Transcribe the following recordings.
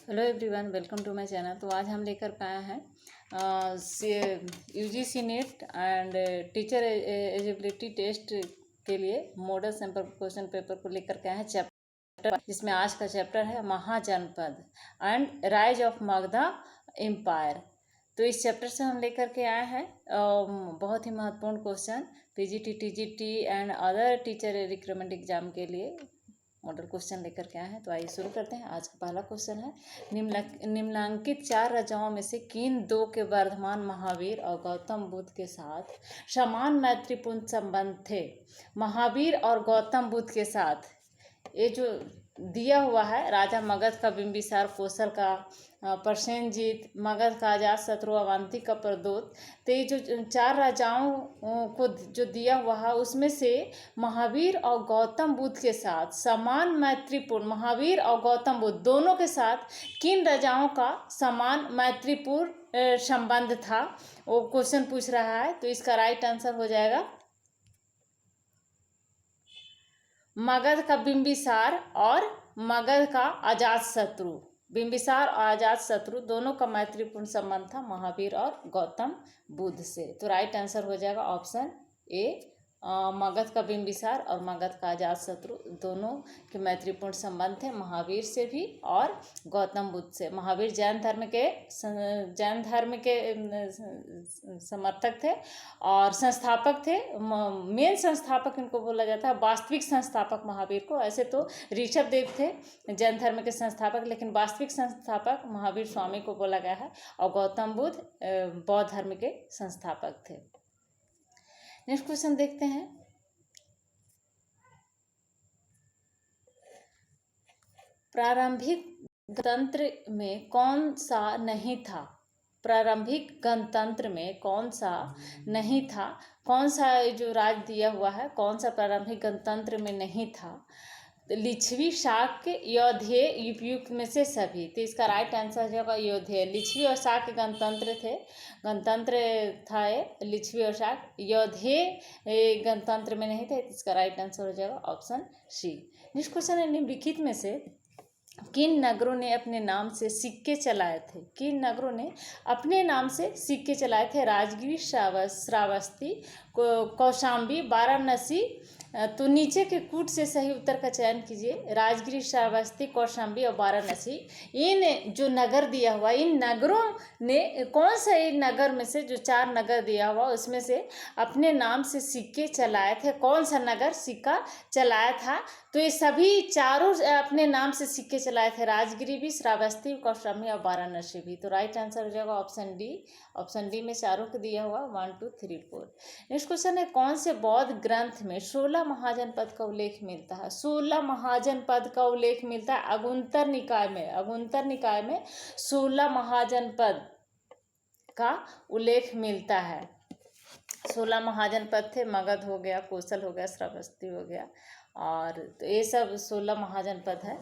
Hello everyone, welcome to my channel. तो आज हम लेकर के आए हैं UGC NET and teacher eligibility test के लिए मॉडल सैंपल क्वेश्चन पेपर को लेकर के आए हैं चैप्टर, जिसमें आज का चैप्टर है Mahajanapada and rise of Magadha empire. तो इस चैप्टर से हम लेकर के आए हैं बहुत ही महत्वपूर्ण question PGT, TGT and other teacher recruitment exam के लिए मॉडल क्वेश्चन लेकर के आए हैं। तो आइए शुरू करते हैं। आज का पहला क्वेश्चन है, निम्नलिखित 4 राजाओं में से किन दो के वर्धमान महावीर और गौतम बुद्ध के साथ समान मैत्रीपूर्ण संबंध थे? महावीर और गौतम बुद्ध के साथ ये जो दिया हुआ है, राजा मगध का बिंबिसार, कौशल का प्रसेनजीत, मगध का अजातशत्रु, अवंती का प्रद्योत। तो ये जो 4 राजाओं को जो दिया हुआ है उसमें से महावीर और गौतम बुद्ध के साथ समान मैत्रीपूर्ण, महावीर और गौतम बुद्ध दोनों के साथ किन राजाओं का समान मैत्रीपूर्ण संबंध था, वो क्वेश्चन पूछ रहा है। तो इसका राइट आंसर हो जाएगा मगध का बिंबिसार और मगध का अजातशत्रु। बिंबिसार और अजातशत्रु दोनों का मैत्रीपूर्ण संबंध था महावीर और गौतम बुद्ध से। तो राइट आंसर हो जाएगा ऑप्शन ए, मगध का बिंबिसार और मगध का अजातशत्रु दोनों के मैत्रीपूर्ण संबंध थे, महावीर से भी और गौतम बुद्ध से। महावीर जैन धर्म के समर्थक थे और संस्थापक थे। मेन संस्थापक इनको बोला जाता है, वास्तविक संस्थापक महावीर को। ऐसे तो ऋषभ देव थे जैन धर्म के संस्थापक, लेकिन वास्तविक संस्थापक महावीर स्वामी को बोला गया है। और गौतम बुद्ध बौद्ध धर्म के संस्थापक थे। नेक्स्ट क्वेश्चन देखते हैं। प्रारंभिक गणतंत्र में कौन सा नहीं था? प्रारंभिक गणतंत्र में कौन सा नहीं था? कौन सा जो राज्य दिया हुआ है, कौन सा प्रारंभिक गणतंत्र में नहीं था? लिच्छवी, शाक्य, यौधेय, उपयुक्त में से सभी। तो इसका राइट आंसर होगा यौधेय। लिच्छवी और शाक्य गणतंत्र था ये, लिच्छवी और शाक्य। यौधेय गणतंत्र में नहीं थे। इसका राइट आंसर हो जाएगा ऑप्शन सी। नेक्स्ट क्वेश्चन है, निम्नलिखित में से किन नगरों ने अपने नाम से सिक्के चलाए थे? किन नगरों ने अपने नाम से सिक्के चलाए थे? राजगीर, श्रावस्ती, कौशाम्बी, वाराणसी। तो नीचे के कूट से सही उत्तर का चयन कीजिए। राजगीर, श्रावस्ती, कौशाम्बी और वाराणसी, इन जो नगर दिया हुआ, इन नगरों ने कौन सा इन नगर में से, जो 4 नगर दिया हुआ उसमें से अपने नाम से सिक्के चलाए थे? कौन सा नगर सिक्का चलाया था? तो ये सभी चारों अपने नाम से सिक्के चलाए थे, राजगिरी भी, श्रावस्ती, कौशाम्बी और वाराणसी भी। तो राइट आंसर हो जाएगा ऑप्शन डी। ऑप्शन डी में चारों को दिया हुआ 1 2 3 4। नेक्स्ट क्वेश्चन है, कौन से बौद्ध ग्रंथ में 16 महाजनपद का उल्लेख मिलता है? 16 महाजनपद का उल्लेख मिलता है अगुंतर निकाय में। अगुंतर निकाय में 16 महाजनपद का उल्लेख मिलता है। 16 महाजनपद थे, मगध हो गया, कौशल हो गया, श्रावस्ती हो गया, और तो ये सब 16 महाजनपद है।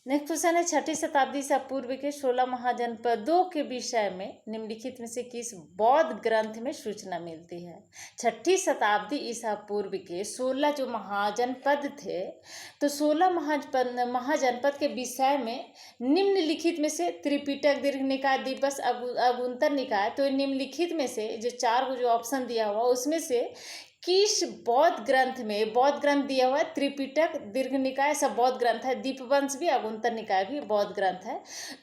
नेक्स्ट क्वेश्चन है, 6ठी शताब्दी से पूर्व के 16 महाजनपदों के विषय में निम्नलिखित में से किस बौद्ध ग्रंथ में सूचना मिलती है? 6ठी शताब्दी ईसा पूर्व के 16 जो महाजनपद थे, तो 16 महाजनपद के विषय में निम्नलिखित में से त्रिपिटक, दीर्घ निकाय, दिवस, अगुंतर निकाय, तो निम्नलिखित में से जो 4 जो ऑप्शन दिया हुआ उसमें से किस बौद्ध ग्रंथ में, बौद्ध ग्रंथ दिया हुआ है त्रिपिटक, दीर्घ निकाय सब बौद्ध ग्रंथ है, दीपवंश भी, अगुंतर निकाय भी बौद्ध ग्रंथ है।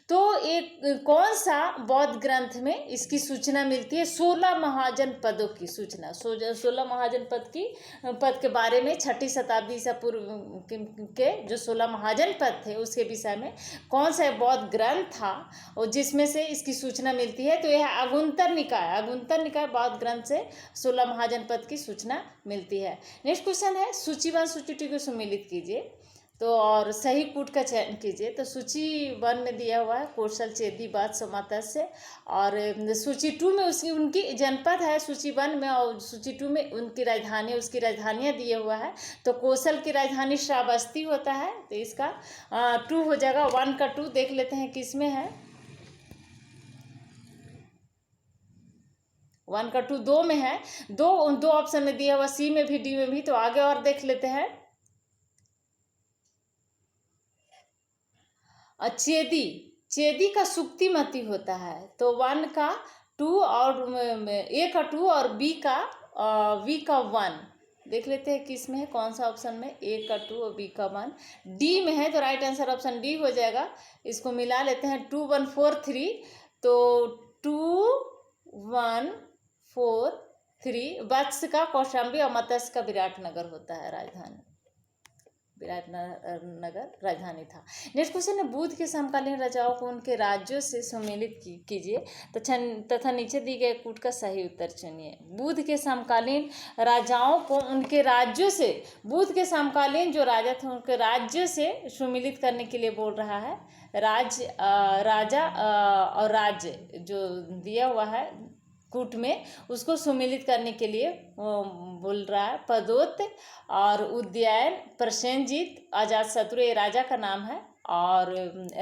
तो एक कौन सा बौद्ध ग्रंथ में इसकी सूचना मिलती है? 16 महाजनपदों की सूचना, 16 महाजनपद पद के बारे में 6ठी शताब्दी से पूर्व के जो 16 महाजनपद थे उसके विषय में कौन सा बौद्ध ग्रंथ था और जिसमें से इसकी सूचना मिलती है? तो यह अगुंतर निकाय, अगुंतर निकाय बौद्ध ग्रंथ से 16 महाजनपद की सूचना मिलती है। नेक्स्ट क्वेश्चन है, सूची 1 सूची 2 को सम्मिलित कीजिए तो और सही कूट का चयन कीजिए। तो सूची 1 में दिया हुआ है कौशल, चेदी, बात, सोमातस्य, और सूची 2 में उनकी जनपद है सूची 1 में, और सूची 2 में उनकी राजधानी, उसकी राजधानियाँ दिया हुआ है। तो कौशल की राजधानी श्रावस्ती होता है। तो इसका 2 हो जाएगा। 1 का 2 देख लेते हैं किस में है। 1 का 2 2 में है, दो ऑप्शन में दिया हुआ, सी में भी, डी में भी। तो आगे और देख लेते हैं। चेदी, चेदी का सुक्तिमती होता है। तो 1 का 2 और ए का 2 और बी का 1 देख लेते हैं किस में है, कौन सा ऑप्शन में, ए का 2 और बी का 1 डी में है। तो राइट आंसर ऑप्शन डी हो जाएगा। इसको मिला लेते हैं 2 1 4 3, तो 2 1 4 3 वत्स का कौशाम्बी और मत्स्य का विराटनगर होता है राजधानी, विराटनगर राजधानी था। नेक्स्ट क्वेश्चन है बुद्ध के समकालीन राजाओं को उनके राज्यों से सम्मिलित कीजिए तथा नीचे दी गए कूट का सही उत्तर चुनिए। बुद्ध के समकालीन राजाओं को उनके राज्यों से, बुद्ध के समकालीन जो राजा थे उनके राज्यों से सम्मिलित करने के लिए बोल रहा है। राजा और राज्य जो दिया हुआ है कूट में उसको सम्मिलित करने के लिए बोल रहा है। पदोत और उद्यान, प्रसेनजीत, अजातशत्रु ये राजा का नाम है और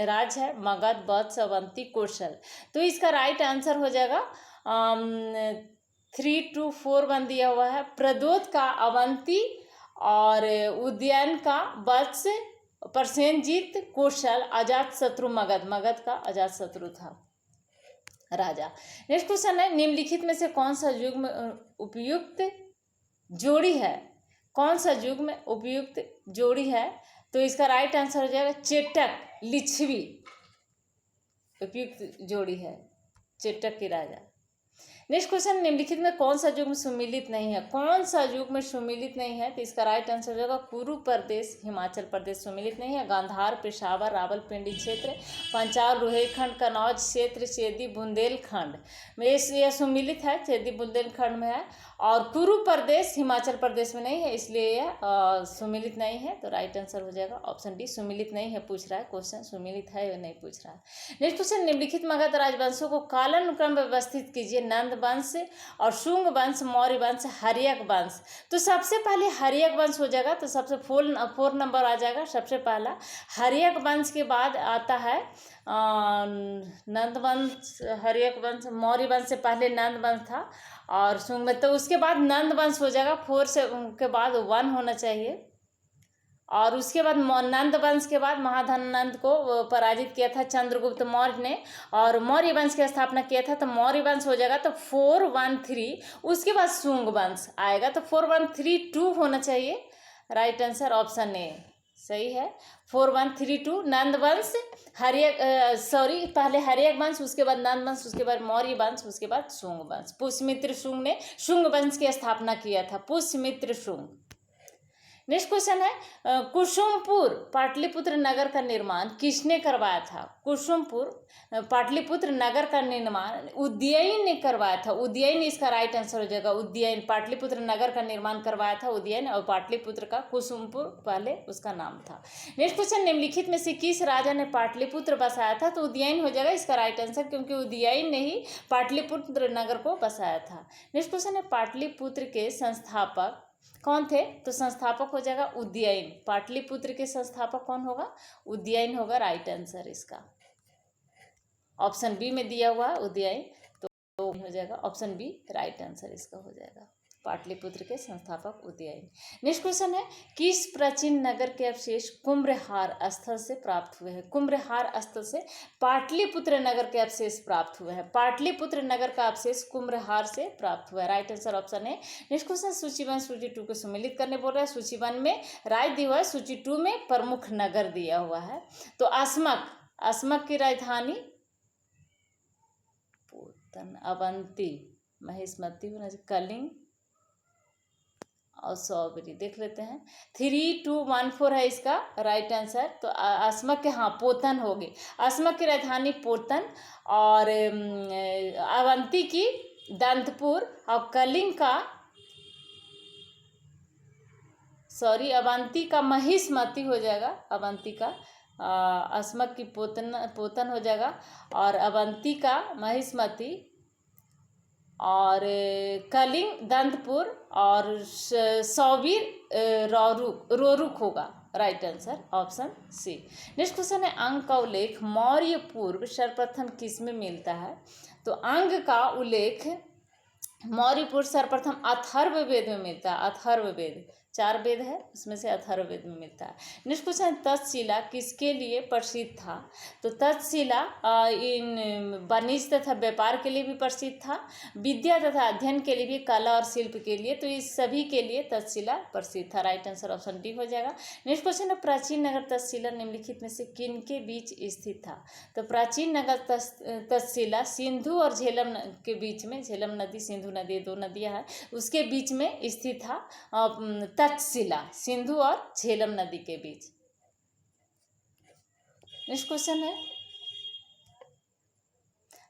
राज है मगध, वत्स, अवंती, कौशल। तो इसका राइट आंसर हो जाएगा 3 2 4 1 दिया हुआ है। प्रदोत का अवंती और उद्यान का वत्स, प्रसेनजीत, कौशल, अजातशत्रु मगध, मगध का अजातशत्रु था राजा। नेक्स्ट क्वेश्चन है निम्नलिखित में से कौन सा युग्म उपयुक्त जोड़ी है, कौन सा युग्म उपयुक्त जोड़ी है। तो इसका राइट आंसर हो जाएगा चेटक लिच्छवी उपयुक्त जोड़ी है, चेटक के राजा। नेक्स्ट क्वेश्चन निम्नलिखित में कौन सा युग्म सम्मिलित नहीं है, कौन सा युग्म सम्मिलित नहीं है। तो इसका राइट आंसर हो जाएगा कुरु प्रदेश, हिमाचल प्रदेश सम्मिलित नहीं है। गांधार, पेशावर, रावलपिंडी क्षेत्र, पंचाल, रोहिलखंड, कन्नौज क्षेत्र, चेदी, बुंदेलखंड में यह सम्मिलित है, चेदी बुंदेलखंड में है। और कुरु प्रदेश हिमाचल प्रदेश में नहीं है, इसलिए यह सम्मिलित नहीं है। तो राइट आंसर हो जाएगा ऑप्शन डी, सम्मिलित नहीं है पूछ रहा है क्वेश्चन, सम्मिलित है या नहीं पूछ रहा है। नेक्स्ट क्वेश्चन निम्नलिखित मगध राजवंशों को कालानुक्रम में व्यवस्थित कीजिए। नंद वंश और शुंग वंश, मौर्य वंश, हर्यक वंश। तो सबसे पहले हर्यक वंश हो जाएगा, तो सबसे 4 नंबर आ जाएगा सबसे पहला। हर्यक वंश के बाद आता है नंद वंश, हर्यक वंश, मौर्य वंश से पहले नंद वंश था और शुंग में, तो उसके बाद नंद वंश हो जाएगा। 4 से के बाद 1 होना चाहिए और उसके बाद नंद वंश के बाद महाधननंद को पराजित किया था चंद्रगुप्त मौर्य ने और मौर्य वंश की स्थापना किया था। तो मौर्य वंश हो जाएगा, तो 4 1 3, उसके बाद शुंग वंश आएगा, तो 4 1 3 2 होना चाहिए। राइट आंसर ऑप्शन ए सही है, 4 1 3 2। नंद वंश, पहले हर्यक वंश, उसके बाद नंद वंश, उसके बाद मौर्य वंश, उसके बाद शुंग वंश। पुष्यमित्र शुंग ने शुंग वंश की स्थापना किया था, पुष्यमित्र शुंग। नेक्स्ट क्वेश्चन है कुसुमपुर पाटलिपुत्र नगर का निर्माण किसने करवाया था। कुसुमपुर पाटलिपुत्र नगर का निर्माण उदयन ने करवाया था, उदयन इसका राइट आंसर हो जाएगा। उदयन, पाटलिपुत्र नगर का निर्माण करवाया था उदयन और पाटलिपुत्र का कुसुमपुर पहले उसका नाम था। नेक्स्ट क्वेश्चन निम्नलिखित में से किस राजा ने पाटलिपुत्र बसाया था। तो उदयन हो जाएगा इसका राइट आंसर, क्योंकि उदयन ने ही पाटलिपुत्र नगर को बसाया था। नेक्स्ट क्वेश्चन है पाटलिपुत्र के संस्थापक कौन थे। तो संस्थापक हो जाएगा उदयन, पाटलिपुत्र के संस्थापक कौन होगा, उदयन होगा राइट आंसर इसका। ऑप्शन बी में दिया हुआ उदयन, तो हो जाएगा ऑप्शन बी राइट आंसर इसका हो जाएगा, पाटलिपुत्र के संस्थापक उदयन। नेक्स्ट क्वेश्चन है किस प्राचीन नगर के अवशेष कुम्भ्रहार स्थल से प्राप्त हुए हैं। कुम्भ्रहार स्थल से पाटलिपुत्र नगर के अवशेष प्राप्त हुए हैं, पाटलिपुत्र नगर का अवशेष कुम्भ्रहार से प्राप्त हुआ है। राइट आंसर ऑप्शन है। नेक्स्ट क्वेश्चन सूची 1 सूची 2 को सम्मिलित करने बोल रहा है। सूची 1 में राज्य दिया हुआ है, सूची 2 में प्रमुख नगर दिया हुआ है। तो असमक की राजधानी अवंती, महिष्मती, कलिंग और सौबरी। देख लेते हैं 3 2 1 4 है इसका राइट आंसर। तो असमक के पोतन होगी, असमक की राजधानी पोतन और अवंती की दंतपुर और कलिंग का अवंती का महिष्मती हो जाएगा। अवंती का असमक की पोतन हो जाएगा और अवंती का महिष्मती और कलिंग दंतपुर और सौबीर रोरुक होगा। Right answer option C. Next question है अंग का उल्लेख मौर्य पूर्व सर्वप्रथम किस में मिलता है। तो अंग का उल्लेख मौर्य पूर्व सर्वप्रथम अथर्ववेद में मिलता है। अथर्ववेद 4 वेद है, उसमें से अथर्ववेद में मिलता है। नेक्स्ट क्वेश्चन है, तक्षशिला किसके लिए प्रसिद्ध था? तो तक्षशिला इन वाणिज्य तथा व्यापार के लिए भी प्रसिद्ध था, विद्या तथा अध्ययन के लिए भी, कला और शिल्प के लिए, तो इस सभी के लिए तक्षशिला प्रसिद्ध था। राइट आंसर ऑप्शन डी हो जाएगा। नेक्स्ट क्वेश्चन है, प्राचीन नगर तक्षशिला निम्नलिखित में से किन के बीच स्थित था? तो प्राचीन नगर तक्षशिला सिंधु और झेलम के बीच में, झेलम नदी सिंधु नदी 2 नदियाँ हैं, उसके बीच में स्थित था तक्षशिला, सिंधु और झेलम नदी के बीच। नेक्स्ट क्वेश्चन है,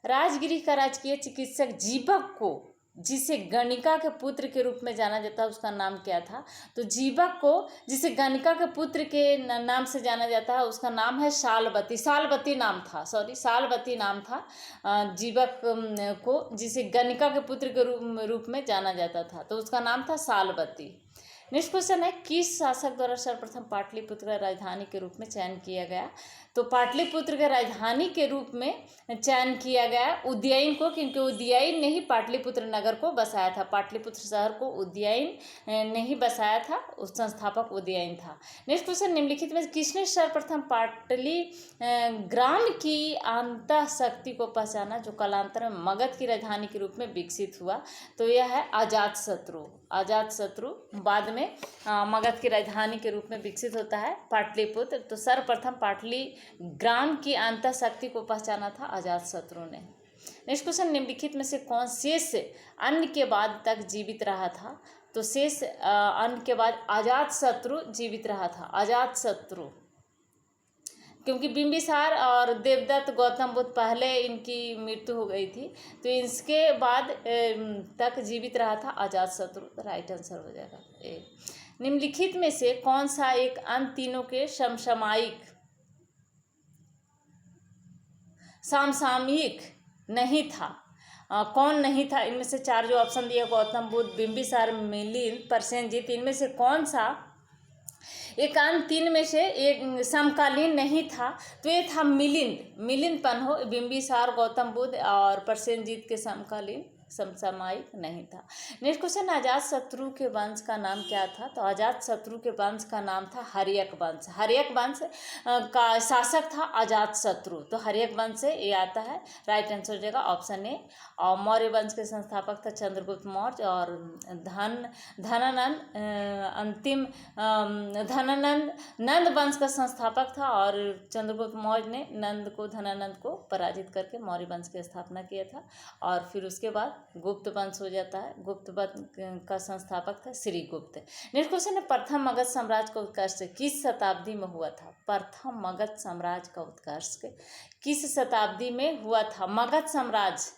राजगिरी का राजकीय चिकित्सक जीवक को जिसे गणिका के पुत्र के रूप में जाना जाता है उसका नाम क्या था? तो जीवक को जिसे गणिका के पुत्र के नाम से जाना जाता है उसका नाम है सालवती। सालवती नाम था, सालवती नाम था जीवक को जिसे गणिका के पुत्र के रूप में जाना जाता था, तो उसका नाम था सालवती। नेक्स्ट क्वेश्चन है, किस शासक द्वारा सर्वप्रथम पाटलिपुत्र का राजधानी के रूप में चयन किया गया? तो पाटलिपुत्र के राजधानी के रूप में चयन किया गया उदयन को, क्योंकि उदयन ने ही पाटलिपुत्र नगर को बसाया था। पाटलिपुत्र शहर को उदयन ने ही बसाया था, उस संस्थापक उदयन था। नेक्स्ट क्वेश्चन, निम्नलिखित में किसने सर्वप्रथम पाटली ग्राम की अंतः शक्ति को पहचाना जो कालांतर में मगध की राजधानी के रूप में विकसित हुआ? तो यह है अजातशत्रु। अजातशत्रु बाद में मगध की राजधानी के रूप में विकसित होता है पाटलिपुत्र। तो सर्वप्रथम पाटली ग्राम की अंतः शक्ति को पहचाना था अजातशत्रु ने। नेक्स्ट क्वेश्चन, निम्नलिखित में से कौन शेष अन्न के बाद तक जीवित रहा था? तो शेष अन्न के बाद अजातशत्रु जीवित रहा था। अजातशत्रु, क्योंकि बिंबिसार और देवदत्त गौतम बुद्ध पहले इनकी मृत्यु हो गई थी, तो इसके बाद तक जीवित रहा था अजातशत्रु। राइट आंसर हो जाएगा ए। निम्नलिखित में से कौन सा एक अन्य तीनों के समसामयिक नहीं था? कौन नहीं था? इनमें से 4 जो ऑप्शन दिए, गौतम बुद्ध, बिंबिसार, मिलिंद, प्रसेनजीत, इनमें से कौन सा एक अन्य 3 में से एक समकालीन नहीं था? तो ये था मिलिंद। मिलिंद पन्हो बिंबिसार, गौतम बुद्ध और प्रसेनजीत के समकालीन, समसामयिक नहीं था। नेक्स्ट क्वेश्चन, अजातशत्रु के वंश का नाम क्या था? तो अजातशत्रु के वंश का नाम था हर्यक वंश। हर्यक वंश का शासक था अजातशत्रु, तो हर्यक वंश से ये आता है। राइट आंसर हो जाएगा ऑप्शन ए। और मौर्य वंश के संस्थापक था चंद्रगुप्त मौर्य, और धनानंद नंद वंश का संस्थापक था, और चंद्रगुप्त मौर्य ने नंद को, धनानंद को पराजित करके मौर्य वंश की स्थापना किया था। और फिर उसके बाद गुप्त वंश हो जाता है। गुप्त वंश का संस्थापक था श्रीगुप्त। नेक्स्ट क्वेश्चन है, प्रथम मगध साम्राज्य का उत्कर्ष किस शताब्दी में हुआ था? प्रथम मगध साम्राज्य का उत्कर्ष किस शताब्दी में हुआ था? मगध साम्राज्य,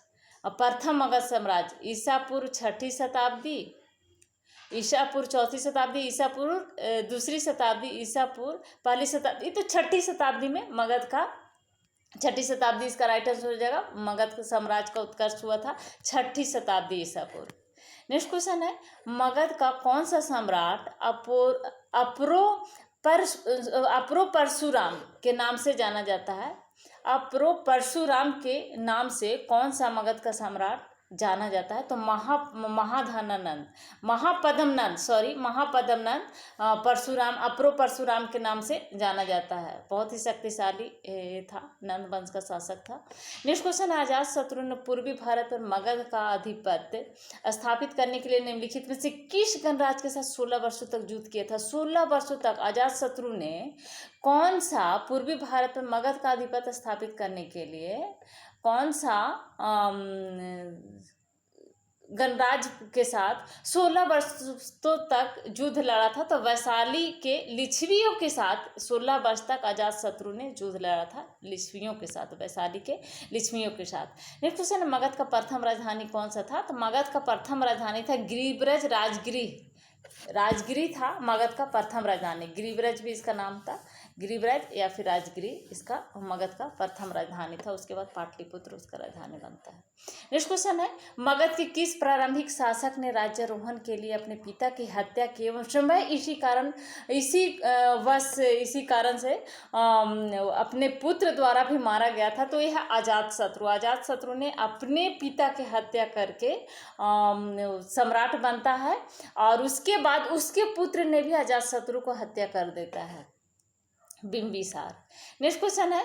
प्रथम मगध साम्राज्य ईसा पूर्व 6ठी शताब्दी, ईसा पूर्व 4ठी शताब्दी, ईसा पूर्व 2री शताब्दी, ईसा पूर्व 1ली शताब्दी, तो 6ठी शताब्दी में मगध का, 6ठी शताब्दी इसका राइट आंसर हो जाएगा। मगध साम्राज्य का उत्कर्ष हुआ था 6ठी शताब्दी ईसा पूर्व। नेक्स्ट क्वेश्चन है, मगध का कौन सा सम्राट अप्रो परशुराम के नाम से जाना जाता है? अप्रो परशुराम के नाम से कौन सा मगध का सम्राट जाना जाता है? तो महापद्मनंद परशुराम, अप्रो परशुराम के नाम से जाना जाता है। बहुत ही शक्तिशाली था, नंद वंश का शासक था। नेक्स्ट क्वेश्चन, अजातशत्रु ने पूर्वी भारत पर मगध का आधिपत्य स्थापित करने के लिए निम्नलिखित में से किस गणराज्य के साथ 16 वर्षों तक युद्ध किया था? 16 वर्षों तक अजातशत्रु ने कौन सा पूर्वी भारत पर मगध का आधिपत्य स्थापित करने के लिए कौन सा गणराज्य के साथ 16 वर्षों तक युद्ध लड़ा था? तो वैशाली के लिच्छवियों के साथ 16 वर्ष तक अजातशत्रु ने युद्ध लड़ा था, लिच्छवियों के साथ, वैशाली के लिच्छवियों के साथ। नेक्स्ट क्वेश्चन, मगध का प्रथम राजधानी कौन सा था? तो मगध का प्रथम राजधानी था गिरिब्रज। राजगिरी था मगध का प्रथम राजधानी, गिरिब्रज भी इसका नाम था। गिरिब्रज या फिर राजगिरी इसका मगध का प्रथम राजधानी था। उसके बाद पाटलिपुत्र उसका राजधानी बनता है। नेक्स्ट क्वेश्चन है, मगध के किस प्रारंभिक शासक ने राज्यारोहण के लिए अपने पिता की हत्या की एवं स्वयं इसी कारण से अपने पुत्र द्वारा भी मारा गया था? तो यह अजातशत्रु ने अपने पिता की हत्या करके सम्राट बनता है और उसके बाद उसके पुत्र ने भी अजातशत्रु को हत्या कर देता है, बिंबिसार। नेक्स्ट क्वेश्चन है,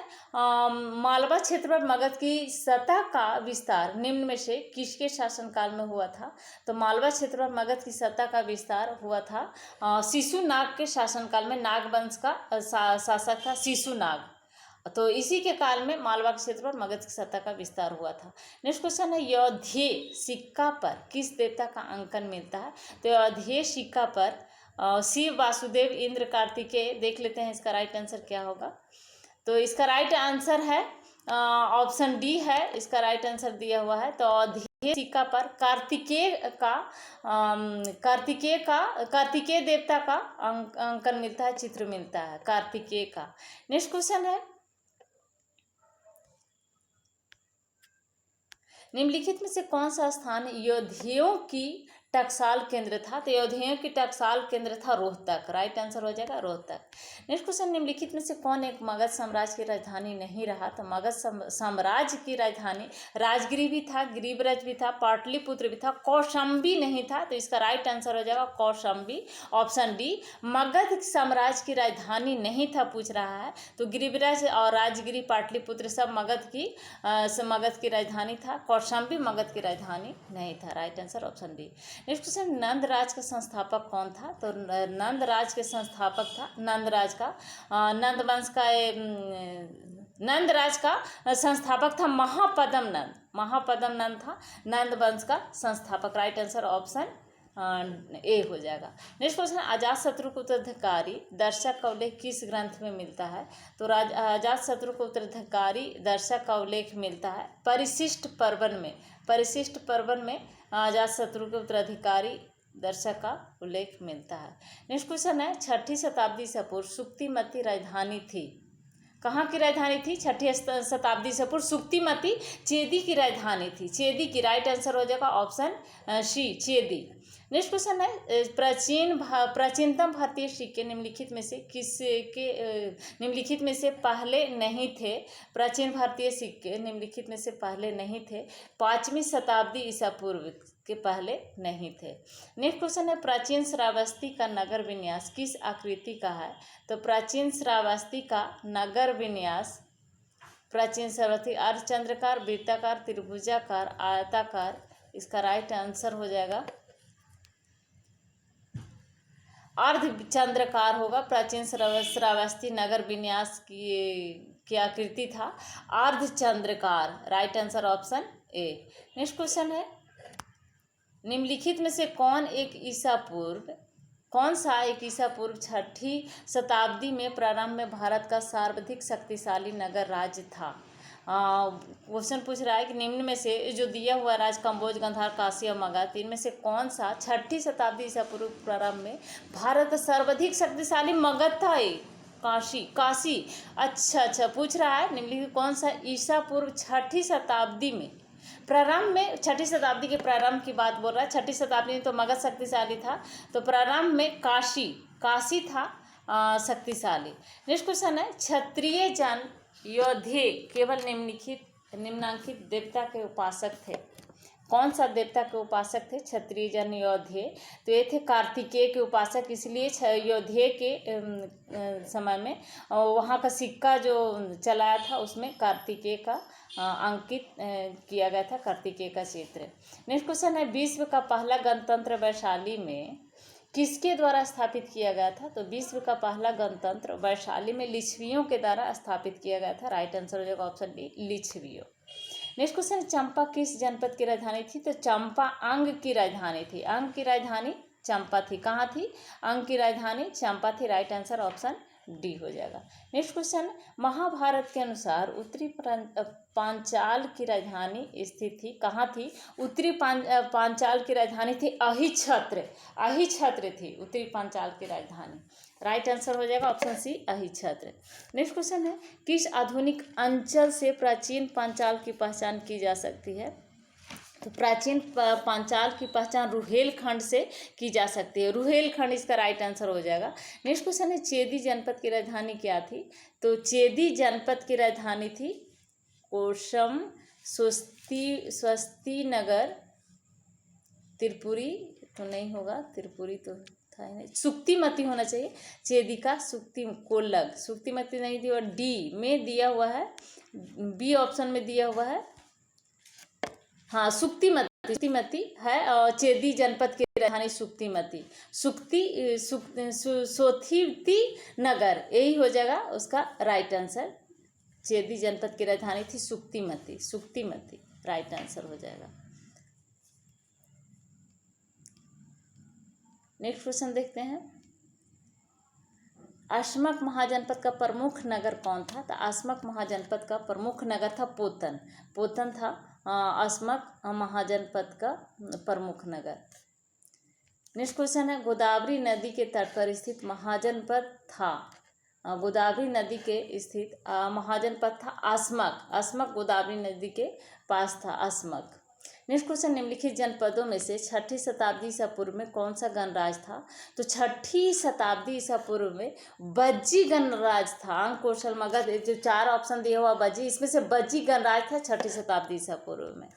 मालवा क्षेत्र पर मगध की सत्ता का विस्तार निम्न में से किसके शासनकाल में हुआ था? तो मालवा क्षेत्र पर मगध की सत्ता का विस्तार हुआ था शिशुनाग के शासनकाल में। नाग वंश का शासक था शिशुनाग, तो इसी के काल में मालवा के क्षेत्र पर मगध की सत्ता का विस्तार हुआ था। नेक्स्ट क्वेश्चन है, योध्येय सिक्का पर किस देवता का अंकन मिलता है? तो योध्येय सिक्का पर शिव, वासुदेव, इंद्र, कार्तिकेय। देख लेते हैं इसका राइट आंसर क्या होगा। तो इसका राइट आंसर है ऑप्शन डी है, इसका राइट आंसर दिया हुआ है। तो योध्येय सिक्का पर कार्तिकेय देवता का अंकन मिलता है, चित्र मिलता है कार्तिकेय का। नेक्स्ट क्वेश्चन है, निम्नलिखित में से कौन सा स्थान योद्धाओं की टकसाल केंद्र था? तो योद्धाओं की टकसाल केंद्र था रोहतक, राइट आंसर हो जाएगा रोहतक। नेक्स्ट क्वेश्चन, निम्नलिखित में से कौन एक मगध साम्राज्य की राजधानी नहीं रहा? तो मगध साम्राज्य की राजधानी राजगिरी भी था, गिरिब्रज भी था, पाटलिपुत्र भी था, कौशाम्बी नहीं था। तो इसका राइट आंसर हो जाएगा कौशाम्बी, ऑप्शन डी। मगध साम्राज्य की राजधानी नहीं था पूछ रहा है, तो गिरिब्रज और राजगिरी, पाटलिपुत्र सब मगध की राजधानी था। कौशाम्बी मगध की राजधानी नहीं था, right answer option D. Next question, Nandraj का संस्थापक कौन था? तो नंदराज के संस्थापक था नंदराज का नंदराज का संस्थापक था महापद्म नंद था नंद वंश का संस्थापक, राइट आंसर ऑप्शन ए हो जाएगा। नेक्स्ट क्वेश्चन, अजातशत्रु को उत्तराधिकारी दर्शक का उल्लेख किस ग्रंथ में मिलता है? तो अजातशत्रु को उत्तराधिकारी दर्शक का उल्लेख मिलता है परिशिष्ट पर्वन में अजातशत्रु के उत्तराधिकारी दर्शक का उल्लेख मिलता है। नेक्स्ट क्वेश्चन है, 6ठी शताब्दी से पूर्व सुक्तिमती राजधानी थी। कहाँ की राजधानी थी? 6ठी शताब्दी से पूर्व सुक्तिमती चेदी की राजधानी थी, चेदी की, राइट आंसर हो जाएगा ऑप्शन सी, चेदी। नेक्स्ट क्वेश्चन है, प्राचीनतम भारतीय सिक्के निम्नलिखित में से पहले नहीं थे। प्राचीन भारतीय सिक्के निम्नलिखित में से पहले नहीं थे, 5वीं शताब्दी ईसा पूर्व के पहले नहीं थे। नेक्स्ट क्वेश्चन है, प्राचीन श्रावस्ती का नगर विन्यास किस आकृति का है? तो प्राचीन श्रावस्ती का नगर विन्यास अर्धचंद्राकार, वृत्ताकार, त्रिभुजाकार, आयताकार। इसका राइट आंसर हो जाएगा अर्धचंद्राकार होगा। प्राचीन श्रावस्ती नगर विन्यास की आकृति था अर्धचंद्राकार, right answer option A. Next question है, निम्नलिखित में से कौन सा एक ईसा पूर्व 6ठी शताब्दी में प्रारंभ में भारत का सर्वाधिक शक्तिशाली नगर राज्य था? क्वेश्चन पूछ रहा है कि निम्न में से जो दिया हुआ राज कंबोज, गंधार, काशी और मगध, इनमें से कौन सा 6ठी शताब्दी ईसा पूर्व प्रारंभ में भारत का सर्वाधिक शक्तिशाली? मगध था ये, काशी। अच्छा पूछ रहा है निम्नलिखित कौन सा ईसा पूर्व 6ठी शताब्दी में प्रारंभ में, 6ठी शताब्दी के प्रारंभ की बात बोल रहा है। 6ठी शताब्दी में तो मगध शक्तिशाली था, तो प्रारंभ में काशी था शक्तिशाली। नेक्स्ट क्वेश्चन है, क्षत्रिय जन योद्धे केवल निम्नलिखित देवता के उपासक थे। कौन सा देवता के उपासक थे क्षत्रिय जन योद्धे? तो ये थे कार्तिकेय के उपासक, इसलिए योद्धे के समय में वहाँ का सिक्का जो चलाया था उसमें कार्तिकेय का अंकित किया गया था, कार्तिकेय का चित्र। नेक्स्ट क्वेश्चन है, विश्व का पहला गणतंत्र वैशाली में किसके द्वारा स्थापित किया गया था? तो विश्व का पहला गणतंत्र वैशाली में लिच्छवियों के द्वारा स्थापित किया गया था, राइट आंसर हो जाएगा ऑप्शन डी, लिच्छवियों। नेक्स्ट क्वेश्चन, चंपा किस जनपद की राजधानी थी? तो चंपा अंग की राजधानी थी, अंग की राजधानी चंपा थी। कहाँ थी? अंग की राजधानी चंपा थी, राइट आंसर ऑप्शन डी हो जाएगा। नेक्स्ट क्वेश्चन, महाभारत के अनुसार उत्तरी पांचाल की राजधानी स्थित थी, कहाँ थी? उत्तरी पांचाल की राजधानी थी अहिछत्र, अहिछत्र थी उत्तरी पांचाल की राजधानी। राइट आंसर हो जाएगा option C Ahichhatra. Next question है, किस आधुनिक अंचल से प्राचीन पांचाल की पहचान की जा सकती है? तो प्राचीन पांचाल की पहचान रुहेलखंड से की जा सकती है, रुहेलखंड इसका राइट आंसर हो जाएगा। नेक्स्ट क्वेश्चन है, चेदी जनपद की राजधानी क्या थी? तो चेदी जनपद की राजधानी थी कोशम, स्वस्ति नगर, त्रिपुरी तो नहीं होगा, त्रिपुरी तो था ही नहीं, सुक्तिमती होना चाहिए, चेदी का सुक्ति कोल्लग, सुक्तिमती नहीं थी। और डी में दिया हुआ है, बी ऑप्शन में दिया हुआ है, हाँ सुक्तिमती है, और चेदी जनपद की राजधानी सुक्तिमती, सोथिवती नगर, यही हो जाएगा उसका राइट आंसर। चेदी जनपद की राजधानी थी सुक्तिमती, सुक्तिमती राइट आंसर हो जाएगा। नेक्स्ट क्वेश्चन देखते हैं, अस्मक महाजनपद का प्रमुख नगर कौन था? तो अस्मक महाजनपद का प्रमुख नगर था पोतन, पोतन था अस्मक महाजनपद का प्रमुख नगर। नेक्स्ट क्वेश्चन है, गोदावरी नदी के तट पर स्थित महाजनपद था, गोदावरी नदी के स्थित महाजनपद था अस्मक, अस्मक गोदावरी नदी के पास था अस्मक। नेक्स्ट क्वेश्चन, निम्नलिखित जनपदों में से 6ठी शताब्दी ईसा पूर्व में कौन सा गणराज था? तो 6ठी शताब्दी ईसा पूर्व में बज्जी गणराज था, कौशल मगध, जो 4 ऑप्शन दिया हुआ बज्जी, इसमें से बज्जी गणराज था 6ठी शताब्दी ईसा पूर्व में।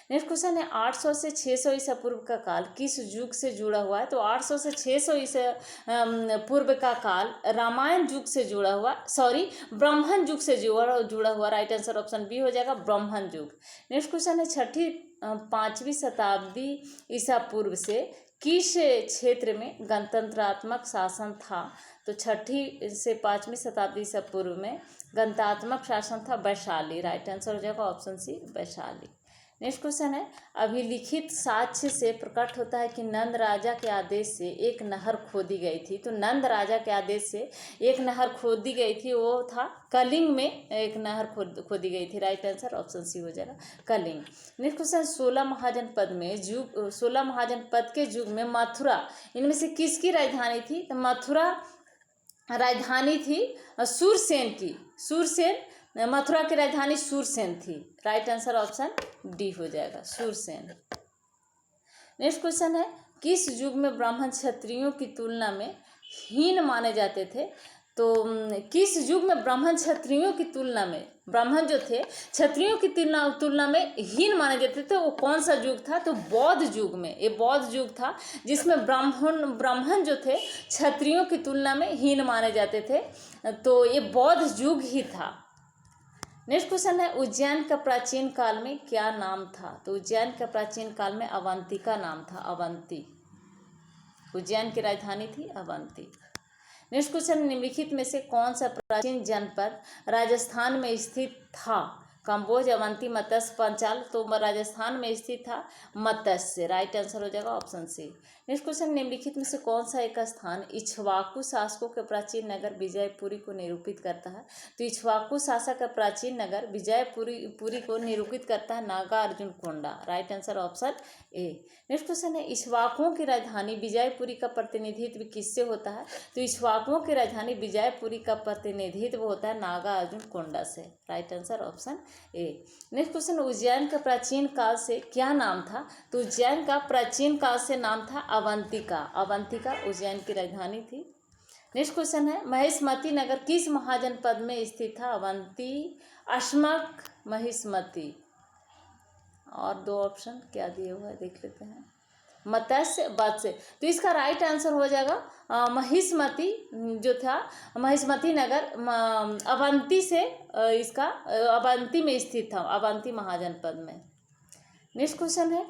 नेक्स्ट क्वेश्चन है, 800 से 600 ईसा पूर्व का काल किस युग से जुड़ा हुआ है? तो 800 से 600 ईसा पूर्व का काल रामायण युग से जुड़ा हुआ, ब्राह्मण युग से जुड़ा हुआ। राइट आंसर ऑप्शन बी हो जाएगा, ब्राह्मण युग। नेक्स्ट क्वेश्चन है, 5वीं शताब्दी ईसा पूर्व से किस क्षेत्र में गणतंत्रात्मक शासन था? तो 6ठी से 5वीं शताब्दी ईसा पूर्व में गणतंत्रात्मक शासन था वैशाली। राइट आंसर हो जाएगा option C Vaishali. Next question है, अभिलिखित साक्ष्य से प्रकट होता है कि नंद राजा के आदेश से एक नहर खोदी गई थी। तो नंद राजा के आदेश से एक नहर खोदी गई थी, वो था कलिंग में एक नहर खोदी गई थी। राइट आंसर ऑप्शन सी हो जाएगा कलिंग। नेक्स्ट क्वेश्चन, 16 महाजनपद के युग में मथुरा इनमें से किसकी राजधानी थी? तो मथुरा राजधानी थी सूरसेन की, सूरसेन, मथुरा की राजधानी सूरसेन थी। राइट आंसर ऑप्शन डी हो जाएगा, सूरसेन। नेक्स्ट क्वेश्चन है, किस युग में ब्राह्मण क्षत्रियों की तुलना में हीन माने जाते थे? तो किस युग में ब्राह्मण क्षत्रियों की तुलना में, ब्राह्मण जो थे क्षत्रियों की तुलना में हीन माने जाते थे, वो कौन सा युग था? तो बौद्ध युग में, ये बौद्ध युग था जिसमें ब्राह्मण जो थे क्षत्रियों की तुलना में हीन माने जाते थे, तो ये बौद्ध युग ही था। नेक्स्ट क्वेश्चन है, उज्जैन का प्राचीन काल में क्या नाम था? तो उज्जैन का प्राचीन काल में अवंती का नाम था, अवंती, उज्जैन की राजधानी थी अवंती। नेक्स्ट क्वेश्चन, निम्नलिखित में से कौन सा प्राचीन जनपद राजस्थान में स्थित था? कंबोज, अवंती, मत्स्य, पंचाल, तो राजस्थान में स्थित था मत्स्य। राइट आंसर हो जाएगा ऑप्शन सी। नेक्स्ट क्वेश्चन, निम्नलिखित में से कौन सा एक स्थान इक्ष्वाकु शासकों के प्राचीन नगर विजयपुरी को निरूपित करता है? तो इक्ष्वाकु शासक का प्राचीन नगर विजयपुरी को निरूपित करता है Nagarjunakonda. Right answer option A. Next question है, इक्ष्वाकुओं की राजधानी विजयपुरी का प्रतिनिधित्व किससे होता है? तो इक्ष्वाकुओं की राजधानी विजयपुरी का प्रतिनिधित्व होता है नागार्जुन कोंडा से। Right answer option A. Next question, Ujjain का प्राचीन काल से क्या नाम था? तो उज्जैन का प्राचीन काल से नाम था अवंतिका, अवंतिका उज्जैन की राजधानी थी। नेक्स्ट क्वेश्चन है, महिष्मती नगर किस महाजनपद में स्थित था? अवंती, अस्मक, महिष्मती। और 2 ऑप्शन क्या दिए हुआ है देख लेते हैं, मत्स्य, वत्स्य। तो इसका राइट आंसर हो जाएगा महिष्मती, जो था महिष्मती नगर अवंती से, इसका अवंती में स्थित था, अवंती महाजनपद में। नेक्स्ट क्वेश्चन है,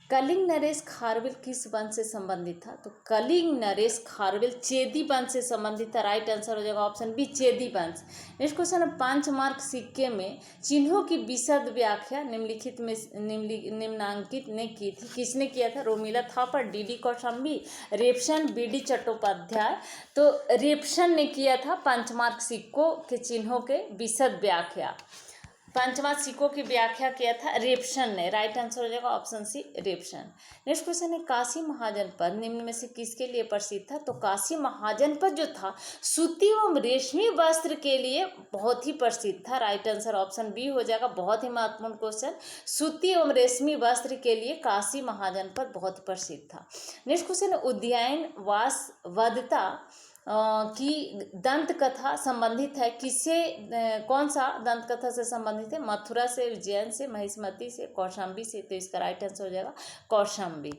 कलिंग नरेश खारवेल किस वंश से संबंधित था? तो कलिंग नरेश खारवेल चेदी वंश से संबंधित था। राइट आंसर हो जाएगा ऑप्शन बी, चेदी वंश। नेक्स्ट क्वेश्चन है, 5 मार्क सिक्के में चिन्हों की विशद व्याख्या निम्नलिखित में निम्नांकित ने की थी? किसने किया था? Romila Thapar, D Kosambi, Rapson, B Chattopadhyay. तो रेपसन ने किया था 5 मार्क सिक्कों के चिन्हों के विशद व्याख्या। 5 मार्क सिक्कों की व्याख्या किया था रेपसन ने। राइट आंसर हो जाएगा option C, Rapson. Next question है, काशी महाजनपद निम्न में से किसके लिए प्रसिद्ध था? तो काशी महाजनपद जो था सूती एवं रेशमी वस्त्र के लिए बहुत ही प्रसिद्ध था। राइट आंसर ऑप्शन बी हो जाएगा। बहुत ही महत्वपूर्ण क्वेश्चन, सूती एवं रेशमी वस्त्र के लिए काशी महाजनपद बहुत प्रसिद्ध था। नेक्स्ट क्वेश्चन है, उद्यान वासवदत्ता की दंत कथा संबंधित है किससे? कौन सा दंत कथा से संबंधित है? मथुरा से, उज्जैन से, महिष्मती से, कौशाम्बी से। तो इसका राइट आंसर हो जाएगा कौशाम्बी।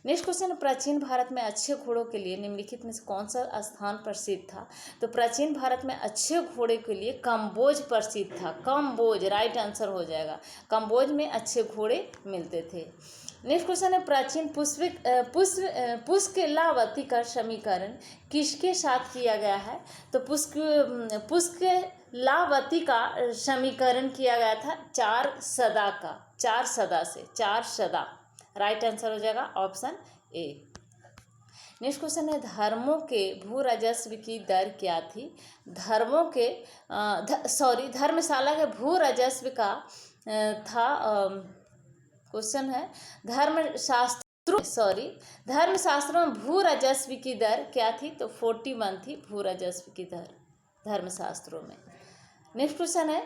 नेक्स्ट क्वेश्चन, प्राचीन भारत में अच्छे घोड़ों के लिए निम्नलिखित में से कौन सा स्थान प्रसिद्ध था? तो प्राचीन भारत में अच्छे घोड़े के लिए कम्बोज प्रसिद्ध था। कम्बोज राइट आंसर हो जाएगा। कम्बोज में अच्छे घोड़े मिलते थे। नेक्स्ट क्वेश्चन है, प्राचीन पुष्कलावती का समीकरण किसके साथ किया गया है? तो पुष्कलावती का समीकरण किया गया था 4 सदा का। 4 सदा से, 4 सदा। राइट आंसर हो जाएगा ऑप्शन ए। नेक्स्ट क्वेश्चन है, धर्मों के भू राजस्व की दर क्या थी? धर्मशाला के भू राजस्व का था। क्वेश्चन है, धर्मशास्त्रों में भू राजस्व की दर क्या थी? तो 41 थी भू राजस्व की दर धर्मशास्त्रों में। नेक्स्ट क्वेश्चन है,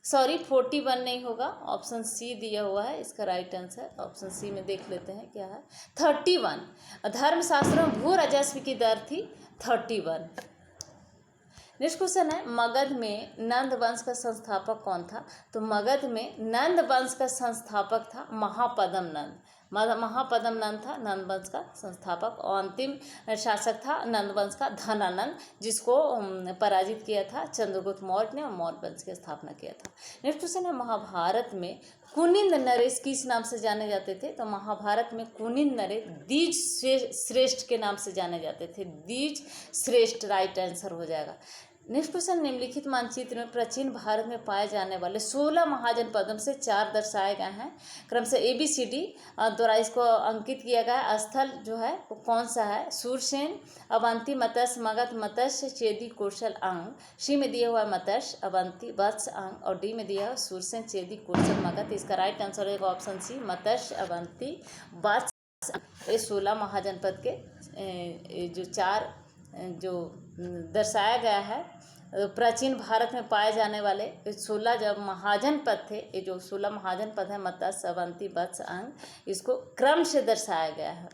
41 नहीं होगा, ऑप्शन सी दिया हुआ है इसका राइट आंसर। ऑप्शन सी में देख लेते हैं क्या है। 31 धर्मशास्त्रों में भू राजस्व की दर थी 31। नेक्स्ट क्वेश्चन है, मगध में नंद वंश का संस्थापक कौन था? तो मगध में नंद वंश का संस्थापक था महापद्म नंद। महापद्म नंद था नंद वंश का संस्थापक, और अंतिम शासक था नंद वंश का धनानंद, जिसको पराजित किया था चंद्रगुप्त मौर्य ने और मौर्य वंश की स्थापना किया था। नेक्स्ट क्वेश्चन है, महाभारत में कुनिंद नरेश किस नाम से जाने जाते थे? तो महाभारत में कुनिंद नरेश द्विज श्रेष्ठ के नाम से जाने जाते थे। द्विज श्रेष्ठ राइट आंसर हो जाएगा। नेक्स्ट क्वेश्चन, निम्नलिखित मानचित्र में प्राचीन भारत में पाए जाने वाले 16 महाजनपदों से 4 दर्शाए गए हैं। क्रम से ABCD द्वारा इसको अंकित किया गया। स्थल जो है वो कौन सा है? सूरसेन, अवंती, मत्स्य, मगध, मत्स्य, चेदी, कौशल, अंग। सी में दिया हुआ है मत्स्य, अवंती, वत्स, अंग, और डी में दिया है सूरसेन, चेदी, कौशल, मगध। इसका राइट आंसर होगा ऑप्शन सी, मत्स्य, अवंती, वत्स। ये 16 महाजनपद के जो 4 जो दर्शाया गया है प्राचीन भारत में पाए जाने वाले 16 जब महाजनपद थे, ये जो 16 महाजनपद है मत्स्य, अवंती, वत्स, अंग, इसको क्रम से दर्शाया गया है।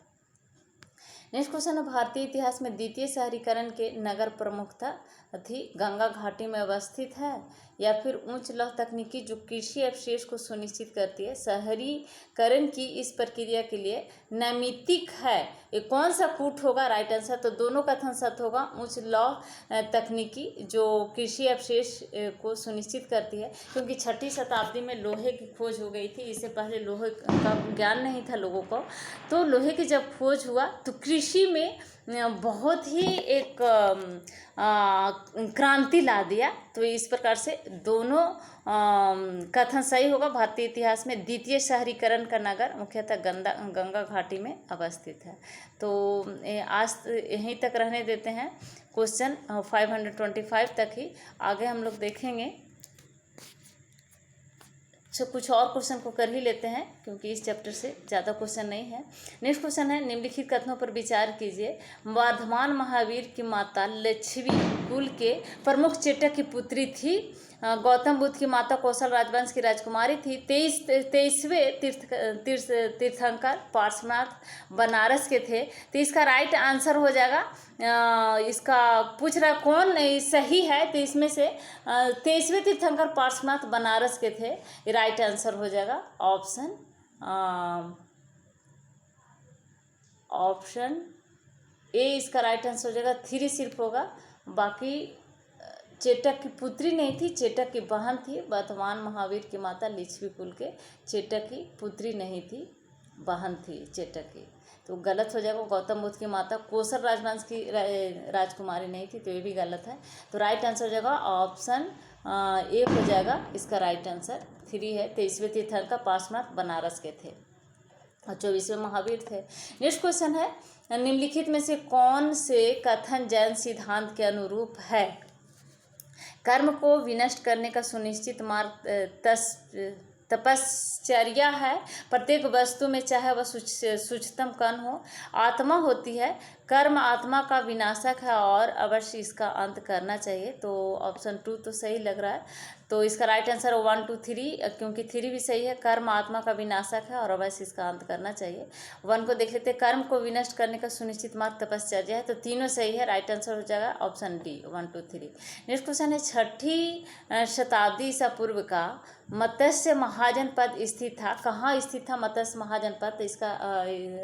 नेक्स्ट क्वेश्चन है, भारतीय इतिहास में द्वितीय शहरीकरण के नगर प्रमुखता थी गंगा घाटी में अवस्थित है या फिर उच्च लौह तकनीकी जो कृषि अवशेष को सुनिश्चित करती है? शहरीकरण की इस प्रक्रिया के लिए नैमित्तिक है, ये कौन सा कूट होगा? राइट आंसर तो दोनों कथन सत्य होगा। उच्च लौह तकनीकी जो कृषि अवशेष को सुनिश्चित करती है, क्योंकि 6ठी शताब्दी में लोहे की खोज हो गई थी। इससे पहले लोहे का ज्ञान नहीं था लोगों को, तो लोहे की जब खोज हुआ तो कृषि में बहुत ही एक क्रांति ला दिया। तो इस प्रकार से दोनों कथन सही होगा। भारतीय इतिहास में द्वितीय शहरीकरण का नगर मुख्यतः गंगा घाटी में अवस्थित है। तो आज यहीं तक रहने देते हैं। क्वेश्चन 525 तक ही, आगे हम लोग देखेंगे। कुछ और क्वेश्चन को कर ही लेते हैं क्योंकि इस चैप्टर से ज़्यादा क्वेश्चन नहीं है। नेक्स्ट क्वेश्चन है, निम्नलिखित कथनों पर विचार कीजिए। वर्धमान महावीर की माता लक्ष्मी कुल के प्रमुख चेटक की पुत्री थी। गौतम बुद्ध की माता कौशल राजवंश की राजकुमारी थी। 23वें तीर्थंकर पार्श्वनाथ बनारस के थे। तो इसका राइट आंसर हो जाएगा, इसका पूछ रहा कौन सही है, तो इसमें से 23वें तीर्थंकर पार्श्वनाथ बनारस के थे। ये राइट आंसर हो जाएगा ऑप्शन ए। इसका राइट आंसर हो जाएगा 3 सिर्फ होगा, बाकी चेटक की पुत्री नहीं थी, चेटक की बहन थी। वर्धमान महावीर की माता लिच्छवी कुल के चेटक की पुत्री नहीं थी। बहन थी चेटकी, तो गलत हो जाएगा। गौतम बुद्ध की माता कोसर राजवंश की राजकुमारी नहीं थी, तो ये भी गलत है। तो राइट आंसर हो जाएगा ऑप्शन ए हो जाएगा, इसका राइट आंसर 3 है। 23वें तीर्थंकर पार्श्वनाथ बनारस के थे और 24वें महावीर थे। नेक्स्ट क्वेश्चन है, निम्नलिखित में से कौन से कथन जैन सिद्धांत के अनुरूप है? कर्म को विनष्ट करने का सुनिश्चित मार्ग तपश्चर्या है। प्रत्येक वस्तु में चाहे वह सूक्ष्मतम कण हो, आत्मा होती है। कर्म आत्मा का विनाशक है और अवश्य इसका अंत करना चाहिए। तो ऑप्शन 2 तो सही लग रहा है। तो इसका राइट आंसर 1 2 3, क्योंकि 3 भी सही है। कर्म आत्मा का विनाशक है और अवश्य इसका अंत करना चाहिए। 1 को देख लेते हैं, कर्म को विनष्ट करने का सुनिश्चित मार्ग तपश्चर्या है। तो तीनों सही है, राइट आंसर हो जाएगा ऑप्शन डी 1 2 3। नेक्स्ट क्वेश्चन है, 6ठी शताब्दी ईसा पूर्व का मत्स्य महाजनपद स्थित था। कहाँ स्थित था मत्स्य महाजनपद? इसका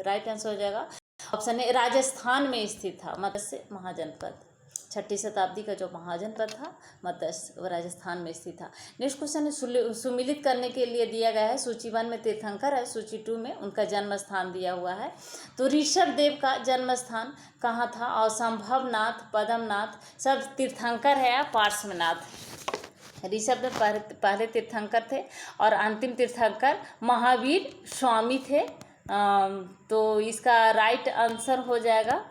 राइट आंसर हो जाएगा ऑप्शन ए, राजस्थान में स्थित था मत्स्य महाजनपद। 6ठी शताब्दी का जो महाजनपद था मत्स्य, वो राजस्थान में स्थित था। नेक्स्ट क्वेश्चन है, सुमिलित करने के लिए दिया गया है। सूची 1 में तीर्थंकर है, सूची 2 में उनका जन्म स्थान दिया हुआ है। तो ऋषभ देव का जन्म स्थान कहाँ था? और संभवनाथ, पद्मनाथ सब तीर्थंकर है या पार्श्वनाथ? ऋषभ देव पहले तीर्थंकर थे और अंतिम तीर्थंकर महावीर स्वामी थे। तो इसका राइट आंसर हो जाएगा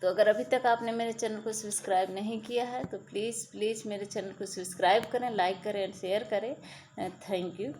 तो अगर अभी तक आपने मेरे चैनल को सब्सक्राइब नहीं किया है तो प्लीज़ मेरे चैनल को सब्सक्राइब करें, लाइक करें एंड शेयर करें। Thank you.